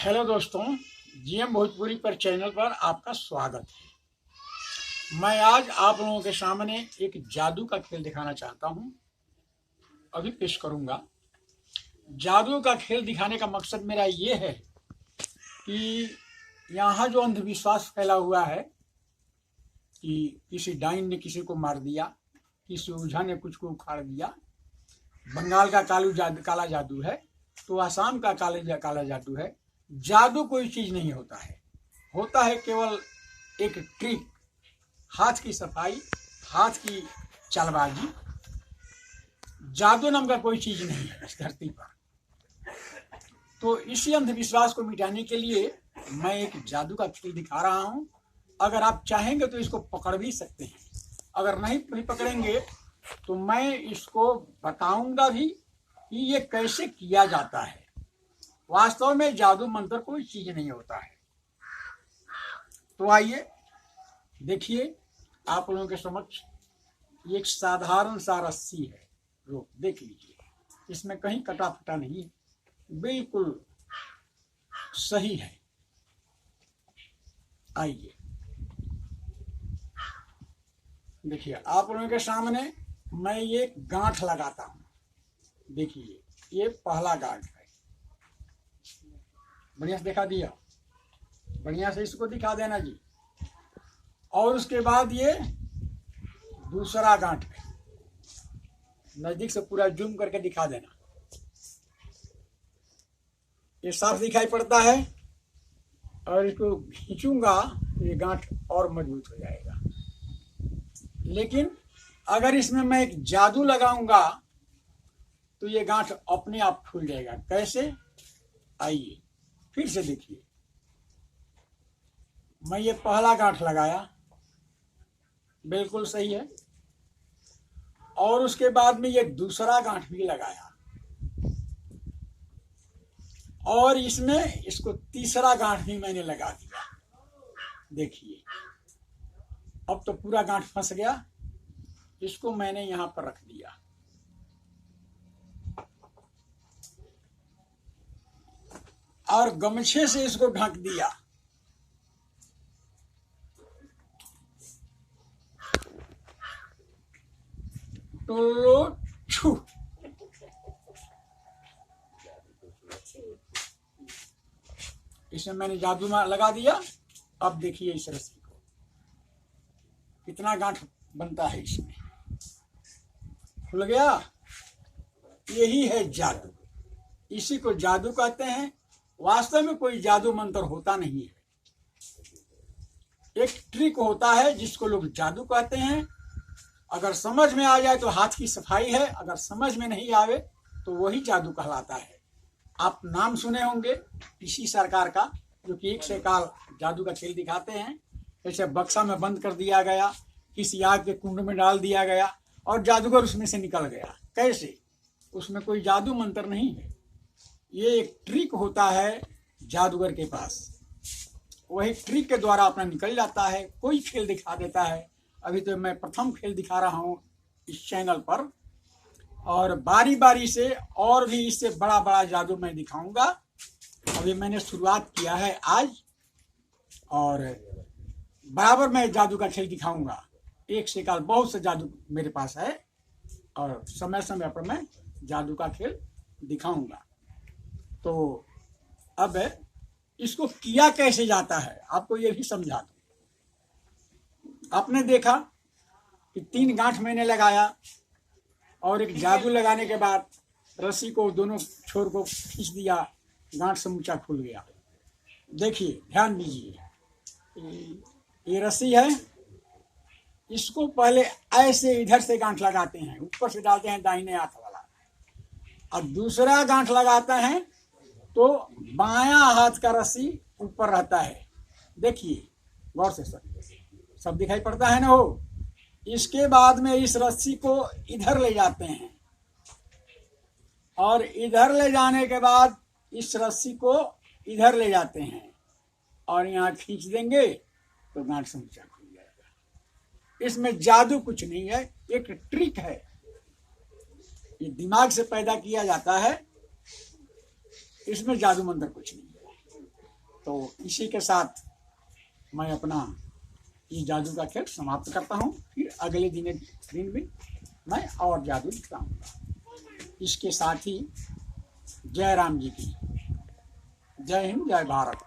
Hello दोस्तों, GM Bhojpuri पर channel पर आपका स्वागत है। मैं आज आप लोगों के सामने एक जादू का खेल दिखाना चाहता हूं। अभी पेश करूंगा। जादू का खेल दिखाने का मकसद मेरा ये है कि यहाँ जो अंधविश्वास फैला हुआ है कि किसी डाइन ने किसी को मार दिया, किसी ओझा ने कुछ को उखाड़ दिया, बंगाल का काला जादू है तो आसाम का काला जादू है। जादू कोई चीज नहीं होता है, होता है केवल एक ट्रिक, हाथ की सफाई, हाथ की चालबाजी। जादू नाम का कोई चीज नहीं है इस धरती पर। तो इसी अंधविश्वास को मिटाने के लिए मैं एक जादू का खेल दिखा रहा हूं। अगर आप चाहेंगे तो इसको पकड़ भी सकते हैं, अगर नहीं पकड़ेंगे तो मैं इसको बताऊंगा भी कि ये कैसे किया जाता है। वास्तव में जादू मंत्र कोई चीज नहीं होता है। तो आइए देखिए, आप लोगों के समक्ष एक साधारण सा रस्सी है, रोक देख लीजिए। इसमें कहीं कटा फटा नहीं, बिल्कुल सही है। आइए देखिए, आप लोगों के सामने मैं ये गांठ लगाता हूं। देखिए, ये पहला गांठ है। बढ़िया से दिखा दिया, बढ़िया से इसको दिखा देना जी। और उसके बाद ये दूसरा गांठ है, नजदीक से पूरा जूम करके दिखा देना। ये साफ दिखाई पड़ता है, और इसको खींचूंगा तो ये गांठ और मजबूत हो जाएगा। लेकिन अगर इसमें मैं एक जादू लगाऊंगा तो ये गांठ अपने आप खुल जाएगा। कैसे? आइए फिर से देखिए। मैं ये पहला गांठ लगाया, बिल्कुल सही है। और उसके बाद में ये दूसरा गांठ भी लगाया, और इसमें इसको तीसरा गांठ भी मैंने लगा दिया। देखिए, अब तो पूरा गांठ फंस गया। इसको मैंने यहां पर रख दिया, और गमछे से इसको ढक दिया। तो छू, इसमें मैंने जादू में लगा दिया। अब देखिए इस रस्सी को, कितना गांठ बनता है इसमें, खुल गया। यही है जादू, इसी को जादू कहते हैं। वास्तव में कोई जादू मंत्र होता नहीं है, एक ट्रिक होता है जिसको लोग जादू कहते हैं। अगर समझ में आ जाए तो हाथ की सफाई है, अगर समझ में नहीं आवे तो वही जादू कहलाता है। आप नाम सुने होंगे किसी सरकार का, जो कि एक से काल जादू का खेल दिखाते हैं। जैसे बक्सा में बंद कर दिया गया, किसी आग के कुंड में डाल दिया गया और जादूगर उसमें से निकल गया। कैसे? उसमें कोई जादू मंत्र नहीं है, ये एक ट्रिक होता है जादूगर के पास। वही ट्रिक के द्वारा अपना निकल जाता है, कोई खेल दिखा देता है। अभी तो मैं प्रथम खेल दिखा रहा हूँ इस चैनल पर, और बारी बारी से और भी इससे बड़ा बड़ा जादू मैं दिखाऊंगा। अभी मैंने शुरुआत किया है आज, और बराबर मैं जादू का खेल दिखाऊंगा। एक से काल बहुत से जादू मेरे पास है, और समय समय पर मैं जादू का खेल दिखाऊंगा। तो अब इसको किया कैसे जाता है आपको ये भी समझा दूं। आपने देखा कि 3 गांठ मैंने लगाया, और एक जादू लगाने के बाद रस्सी को दोनों छोर को खींच दिया, गांठ समूचा खुल गया। देखिए, ध्यान दीजिए, ये रस्सी है, इसको पहले ऐसे इधर से गांठ लगाते हैं, ऊपर से डालते हैं दाहिने हाथ वाला, और दूसरा गांठ लगाता है तो बायां हाथ का रस्सी ऊपर रहता है। देखिए गौर से, सब दिखाई पड़ता है ना हो। इसके बाद में इस रस्सी को इधर ले जाते हैं, और इधर ले जाने के बाद इस रस्सी को इधर ले जाते हैं, और यहाँ खींच देंगे तो गांठ समूचा खुल जाएगा। इसमें जादू कुछ नहीं है, एक ट्रिक है, ये दिमाग से पैदा किया जाता है। इसमें जादू मंत्र कुछ नहीं है। तो इसी के साथ मैं अपना ये जादू का खेल समाप्त करता हूँ। फिर अगले दिन भी मैं और जादू दिखाऊंगा। इसके साथ ही जय राम जी की जय हिंद, जय भारत।